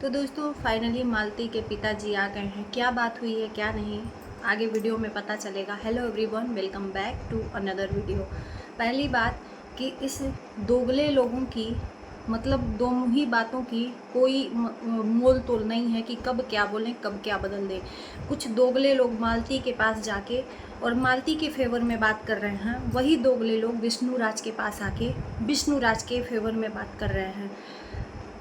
तो दोस्तों फाइनली मालती के पिताजी आ गए हैं। क्या बात हुई है क्या नहीं, आगे वीडियो में पता चलेगा। Hello everyone, welcome back to another video. पहली बात कि इस दोगले लोगों की मतलब दो मुही बातों की कोई मोल तोल नहीं है कि कब क्या बोलें कब क्या बदल दें। कुछ दोगले लोग मालती के पास जाके और मालती के फेवर में बात कर रहे हैं, वही दोगले लोग विष्णु राज के पास आके विष्णु राज के फेवर में बात कर रहे हैं।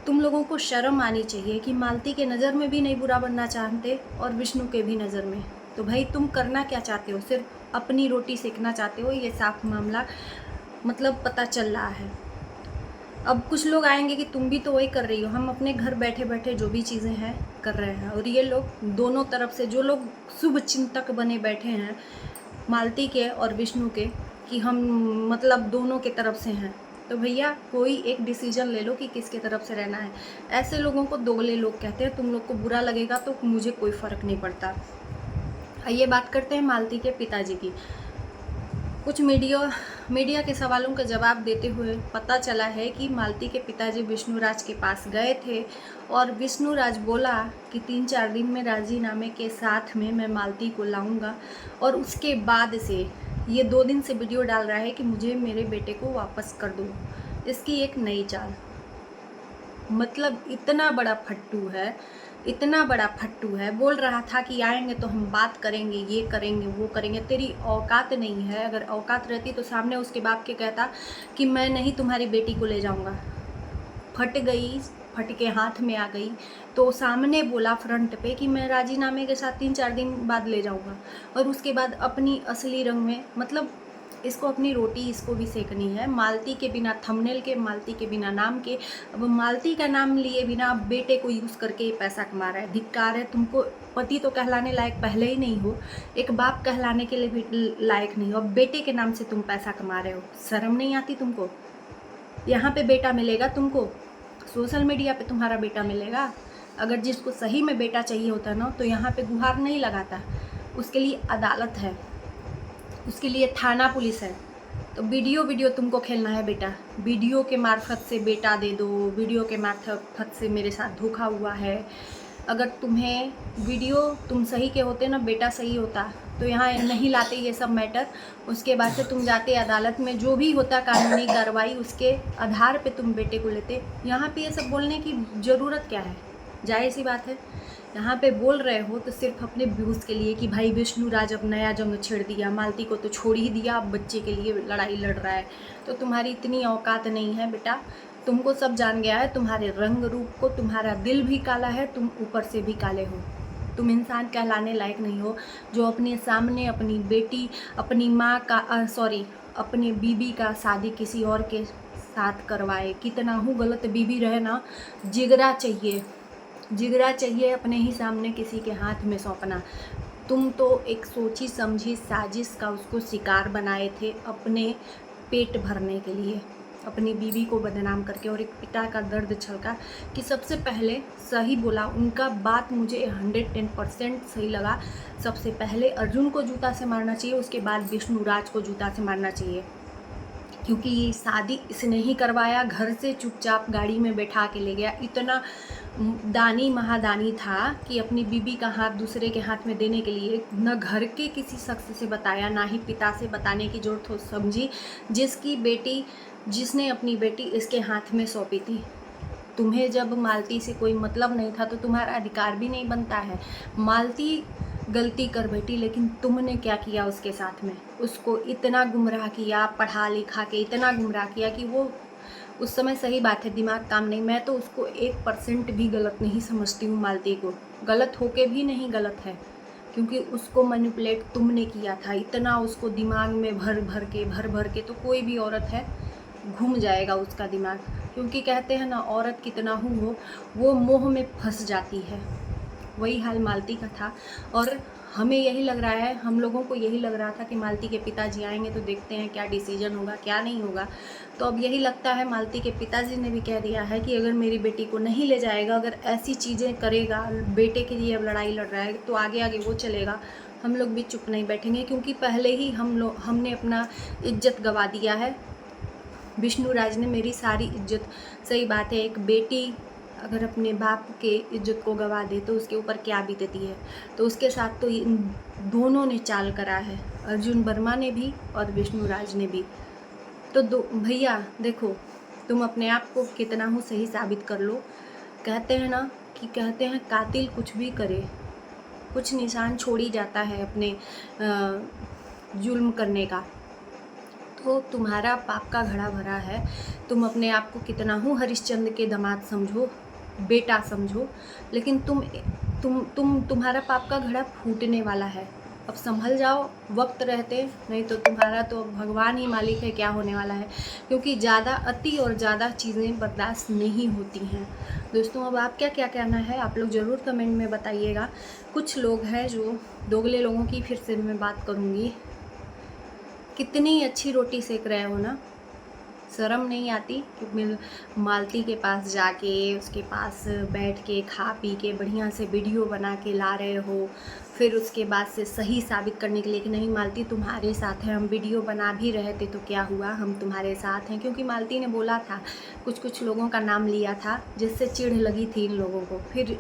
तुम लोगों को शर्म आनी चाहिए कि मालती के नज़र में भी नहीं बुरा बनना चाहते और विष्णु के भी नज़र में। तो भाई तुम करना क्या चाहते हो? सिर्फ अपनी रोटी सेकना चाहते हो, ये साफ मामला मतलब पता चल रहा है। अब कुछ लोग आएंगे कि तुम भी तो वही कर रही हो, हम अपने घर बैठे बैठे जो भी चीज़ें हैं कर रहे हैं। और ये लोग दोनों तरफ से जो लोग शुभ चिंतक बने बैठे हैं मालती के और विष्णु के कि हम मतलब दोनों के तरफ से हैं, तो भैया कोई एक डिसीजन ले लो कि किसके तरफ से रहना है। ऐसे लोगों को दोगले लोग कहते हैं। तुम लोग को बुरा लगेगा तो मुझे कोई फ़र्क नहीं पड़ता। आइए बात करते हैं मालती के पिताजी की। कुछ मीडिया के सवालों का जवाब देते हुए पता चला है कि मालती के पिताजी विष्णुराज के पास गए थे और विष्णुराज बोला कि 3-4 दिन में राजीनामे के साथ में मैं मालती को लाऊंगा। और उसके बाद से ये 2 दिन से वीडियो डाल रहा है कि मुझे मेरे बेटे को वापस कर दो। इसकी एक नई चाल, मतलब इतना बड़ा फट्टू है, इतना बड़ा फट्टू है। बोल रहा था कि आएंगे तो हम बात करेंगे, ये करेंगे वो करेंगे। तेरी औकात नहीं है। अगर औकात रहती तो सामने उसके बाप के कहता कि मैं नहीं तुम्हारी बेटी को ले जाऊंगा। फट गई, फट के हाथ में आ गई तो सामने बोला फ्रंट पे कि मैं राजीनामे के साथ 3-4 दिन बाद ले जाऊंगा। और उसके बाद अपनी असली रंग में मतलब इसको अपनी रोटी इसको भी सेकनी है। मालती के बिना थंबनेल के, मालती के बिना नाम के, अब मालती का नाम लिए बिना बेटे को यूज़ करके पैसा कमा रहा है। धिक्कार है तुमको। पति तो कहलाने लायक पहले ही नहीं हो, एक बाप कहलाने के लिए भी लायक नहीं हो, अब बेटे के नाम से तुम पैसा कमा रहे हो। शर्म नहीं आती तुमको? यहाँ पे बेटा मिलेगा तुमको, सोशल मीडिया पे तुम्हारा बेटा मिलेगा। अगर जिसको सही में बेटा चाहिए होता ना तो यहाँ पे गुहार नहीं लगाता। उसके लिए अदालत है, उसके लिए थाना पुलिस है। तो वीडियो तुमको खेलना है बेटा। वीडियो के मार्फत से बेटा दे दो, वीडियो के मार्फत से मेरे साथ धोखा हुआ है। अगर तुम्हें वीडियो तुम सही के होते ना, बेटा सही होता तो यहाँ नहीं लाते ये सब मैटर। उसके बाद से तुम जाते अदालत में, जो भी होता कानूनी कार्रवाई उसके आधार पे तुम बेटे को लेते। यहाँ पे ये सब बोलने की ज़रूरत क्या है? जाहिर सी बात है यहाँ पे बोल रहे हो तो सिर्फ अपने व्यूज़ के लिए कि भाई विष्णु राज अब नया जंग छेड़ दिया, मालती को तो छोड़ ही दिया, अब बच्चे के लिए लड़ाई लड़ रहा है। तो तुम्हारी इतनी औकात नहीं है बेटा। तुमको सब जान गया है, तुम्हारे रंग रूप को। तुम्हारा दिल भी काला है, तुम ऊपर से भी काले हो। तुम इंसान कहलाने लायक नहीं हो जो अपने सामने अपनी बेटी, अपनी माँ का अपने बीबी का शादी किसी और के साथ करवाए। कितना हूँ गलत बीबी रहे ना, जिगरा चाहिए, जिगरा चाहिए अपने ही सामने किसी के हाथ में सौंपना। तुम तो एक सोची समझी साजिश का उसको शिकार बनाए थे अपने पेट भरने के लिए, अपनी बीवी को बदनाम करके। और एक पिता का दर्द छलका कि सबसे पहले सही बोला। उनका बात मुझे 110% सही लगा। सबसे पहले अर्जुन को जूता से मारना चाहिए, उसके बाद विष्णु राज को जूता से मारना चाहिए, क्योंकि ये शादी इसने ही करवाया। घर से चुपचाप गाड़ी में बैठा के ले गया। इतना दानी महादानी था कि अपनी बीबी का हाथ दूसरे के हाथ में देने के लिए न घर के किसी शख्स से बताया, ना ही पिता से बताने की जरूरत हो समझी, जिसने अपनी बेटी इसके हाथ में सौंपी थी। तुम्हें जब मालती से कोई मतलब नहीं था तो तुम्हारा अधिकार भी नहीं बनता है। मालती गलती कर बैठी, लेकिन तुमने क्या किया उसके साथ में? उसको इतना गुमराह किया, पढ़ा लिखा के इतना गुमराह किया कि वो उस समय, सही बात है, दिमाग काम नहीं। मैं तो उसको 1% भी गलत नहीं समझती हूँ। मालती को गलत होके भी नहीं गलत है, क्योंकि उसको मैनिपुलेट तुमने किया था। इतना उसको दिमाग में भर भर के तो कोई भी औरत है घूम जाएगा उसका दिमाग। क्योंकि कहते हैं ना, औरत कितना हो वो मोह में फंस जाती है। वही हाल मालती का था। और हमें यही लग रहा है, हम लोगों को यही लग रहा था कि मालती के पिताजी आएंगे तो देखते हैं क्या डिसीजन होगा क्या नहीं होगा। तो अब यही लगता है मालती के पिताजी ने भी कह दिया है कि अगर मेरी बेटी को नहीं ले जाएगा, अगर ऐसी चीज़ें करेगा, बेटे के लिए अब लड़ाई लड़ रहा है, तो आगे आगे वो चलेगा। हम लोग भी चुप नहीं बैठेंगे, क्योंकि पहले ही हमने अपना इज्जत गंवा दिया है। विष्णु राज ने मेरी सारी इज्जत, सही बात है, एक बेटी अगर अपने बाप के इज्जत को गवा दे तो उसके ऊपर क्या बीतती है। तो उसके साथ तो इन दोनों ने चाल करा है, अर्जुन वर्मा ने भी और विष्णुराज ने भी। तो भैया देखो, तुम अपने आप को कितना हो सही साबित कर लो। कहते हैं ना कि कहते हैं कातिल कुछ भी करे, कुछ निशान छोड़ ही जाता है अपने जुल्म करने का। तो तुम्हारा पाप का घड़ा भरा है। तुम अपने आप को कितना हो हरिश्चंद्र के दामाद समझो, बेटा समझो, लेकिन तुम्हारा पाप का घड़ा फूटने वाला है। अब संभल जाओ वक्त रहते, नहीं तो तुम्हारा तो भगवान ही मालिक है क्या होने वाला है। क्योंकि ज़्यादा अति और ज़्यादा चीज़ें बर्दाश्त नहीं होती हैं। दोस्तों अब आप क्या कहना है आप लोग ज़रूर कमेंट में बताइएगा। कुछ लोग हैं जो दोगले लोगों की फिर से मैं बात करूँगी, कितनी अच्छी रोटी सेक रहे हो ना, शर्म नहीं आती कि मालती के पास जाके उसके पास बैठ के खा पी के बढ़िया से वीडियो बना के ला रहे हो, फिर उसके बाद से सही साबित करने के लिए कि नहीं मालती तुम्हारे साथ है, हम वीडियो बना भी रहे थे तो क्या हुआ, हम तुम्हारे साथ हैं। क्योंकि मालती ने बोला था, कुछ लोगों का नाम लिया था जिससे चिढ़ लगी थी इन लोगों को, फिर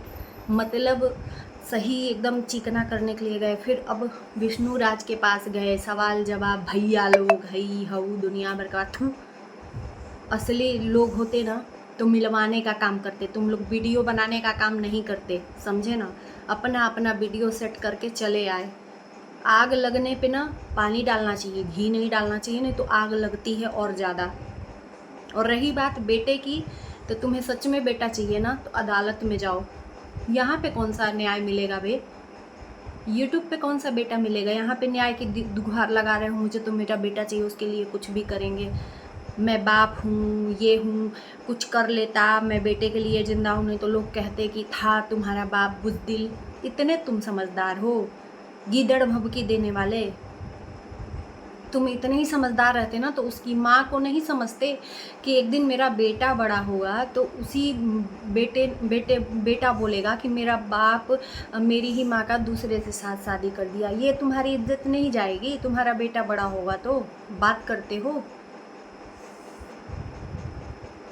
मतलब सही एकदम चिकना करने के लिए गए। फिर अब विष्णुराज के पास गए, सवाल जवाब, भैया लोग हई हऊ दुनिया भर का। असली लोग होते ना तो मिलवाने का काम करते, तुम लोग वीडियो बनाने का काम नहीं करते, समझे ना। अपना अपना वीडियो सेट करके चले आए। आग लगने पे ना पानी डालना चाहिए, घी नहीं डालना चाहिए, नहीं तो आग लगती है और ज़्यादा। और रही बात बेटे की, तो तुम्हें सच में बेटा चाहिए ना तो अदालत में जाओ। यहाँ पे कौन सा न्याय मिलेगा बे, यूट्यूब पे कौन सा बेटा मिलेगा। यहाँ पे न्याय की गुहार लगा रहे हो, मुझे तो मेरा बेटा चाहिए, उसके लिए कुछ भी करेंगे। मैं बाप हूँ, ये हूँ, कुछ कर लेता, मैं बेटे के लिए जिंदा हूँ, नहीं तो लोग कहते कि था तुम्हारा बाप बुज़दिल। इतने तुम समझदार हो, गीदड़ भभकी देने वाले। तुम इतने ही समझदार रहते ना तो उसकी माँ को नहीं समझते कि एक दिन मेरा बेटा बड़ा होगा तो उसी बेटा बोलेगा कि मेरा बाप मेरी ही माँ का दूसरे से साथ शादी कर दिया। ये तुम्हारी इज्जत नहीं जाएगी, तुम्हारा बेटा बड़ा होगा तो बात करते हो।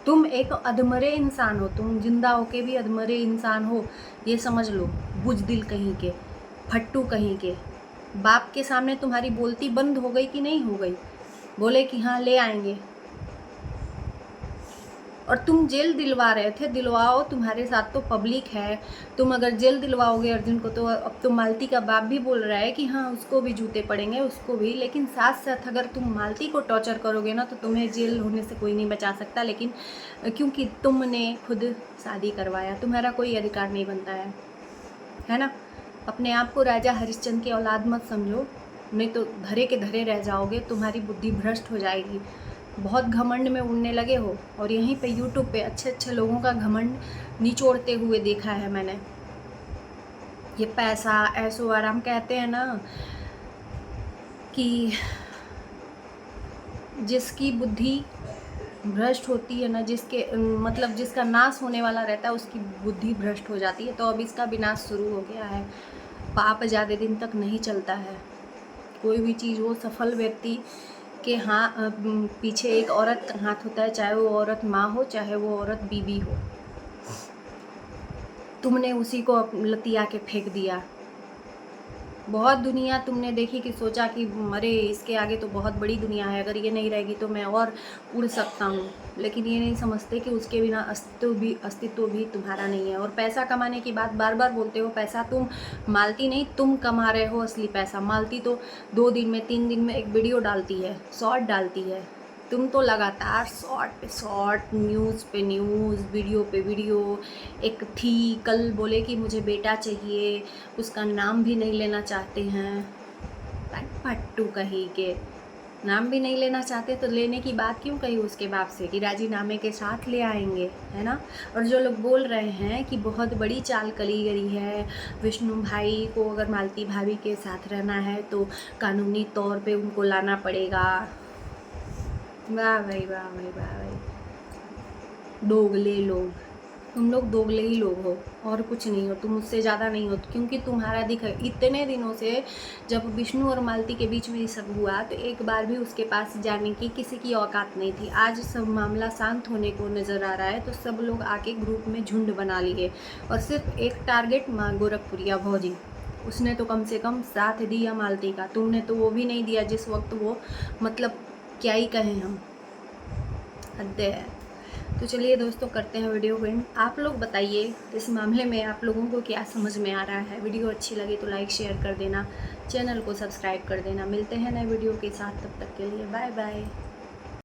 तुम एक अधमरे इंसान हो, तुम जिंदा होके भी अधमरे इंसान हो, ये समझ लो। बुज़दिल कहीं के, फट्टू कहीं के। बाप के सामने तुम्हारी बोलती बंद हो गई कि नहीं हो गई, बोले कि हाँ ले आएंगे, और तुम जेल दिलवा रहे थे, दिलवाओ, तुम्हारे साथ तो पब्लिक है। तुम अगर जेल दिलवाओगे अर्जुन को तो अब तो मालती का बाप भी बोल रहा है कि हाँ उसको भी जूते पड़ेंगे, उसको भी। लेकिन साथ साथ अगर तुम मालती को टॉर्चर करोगे ना तो तुम्हें जेल होने से कोई नहीं बचा सकता। लेकिन क्योंकि तुमने खुद शादी करवाया, तुम्हारा कोई अधिकार नहीं बनता है ना। अपने आप को राजा हरिश्चंद्र की औलाद मत समझो, नहीं तो धरे के धरे रह जाओगे, तुम्हारी बुद्धि भ्रष्ट हो जाएगी। बहुत घमंड में उड़ने लगे हो, और यहीं पे यूट्यूब पे अच्छे लोगों का घमंड निचोड़ते हुए देखा है मैंने। ये पैसा ऐसो आराम कहते हैं ना कि जिसकी बुद्धि भ्रष्ट होती है ना, जिसके मतलब जिसका नाश होने वाला रहता है उसकी बुद्धि भ्रष्ट हो जाती है। तो अब इसका विनाश शुरू हो गया है। पाप ज़्यादा दिन तक नहीं चलता है। कोई भी चीज़ हो, सफल व्यक्ति के पीछे एक औरत का हाथ होता है, चाहे वो औरत माँ हो चाहे वो औरत बीवी हो। तुमने उसी को लतिया के फेंक दिया। बहुत दुनिया तुमने देखी कि सोचा कि अरे इसके आगे तो बहुत बड़ी दुनिया है, अगर ये नहीं रहेगी तो मैं और उड़ सकता हूँ। लेकिन ये नहीं समझते कि उसके बिना अस्तित्व भी तुम्हारा नहीं है। और पैसा कमाने की बात बार बार बोलते हो, पैसा तुम मालती नहीं, तुम कमा रहे हो असली पैसा। मालती तो 2 दिन में 3 दिन में एक वीडियो डालती है, शॉर्ट डालती है। तुम तो लगातार शॉर्ट पे शॉर्ट, न्यूज़ पे न्यूज़, वीडियो पे वीडियो। एक थी कल बोले कि मुझे बेटा चाहिए, उसका नाम भी नहीं लेना चाहते हैं। फट्टू कहीं के, नाम भी नहीं लेना चाहते तो लेने की बात क्यों कही उसके बाप से कि राजीनामे के साथ ले आएंगे, है ना। और जो लोग बोल रहे हैं कि बहुत बड़ी चाल कली गई है, विष्णु भाई को अगर मालती भाभी के साथ रहना है तो कानूनी तौर पे उनको लाना पड़ेगा। वाह भाई वाह भाई वाह भाई, दोगले लोग। तुम लोग दोगले ही लोग हो और कुछ नहीं हो, तुम मुझसे ज़्यादा नहीं हो, क्योंकि तुम्हारा दिख इतने दिनों से जब विष्णु और मालती के बीच में ये सब हुआ तो एक बार भी उसके पास जाने की किसी की औकात नहीं थी। आज सब मामला शांत होने को नज़र आ रहा है तो सब लोग आके ग्रुप में झुंड बना लिए और सिर्फ एक टारगेट माँ गोरखपुरिया भौजी, उसने तो कम से कम साथ दिया मालती का, तुमने तो वो भी नहीं दिया जिस वक्त वो मतलब क्या ही कहें हम, हद है। तो चलिए दोस्तों करते हैं वीडियो को एंड। आप लोग बताइए इस मामले में आप लोगों को क्या समझ में आ रहा है। वीडियो अच्छी लगी तो लाइक शेयर कर देना, चैनल को सब्सक्राइब कर देना। मिलते हैं नए वीडियो के साथ, तब तक के लिए बाय बाय।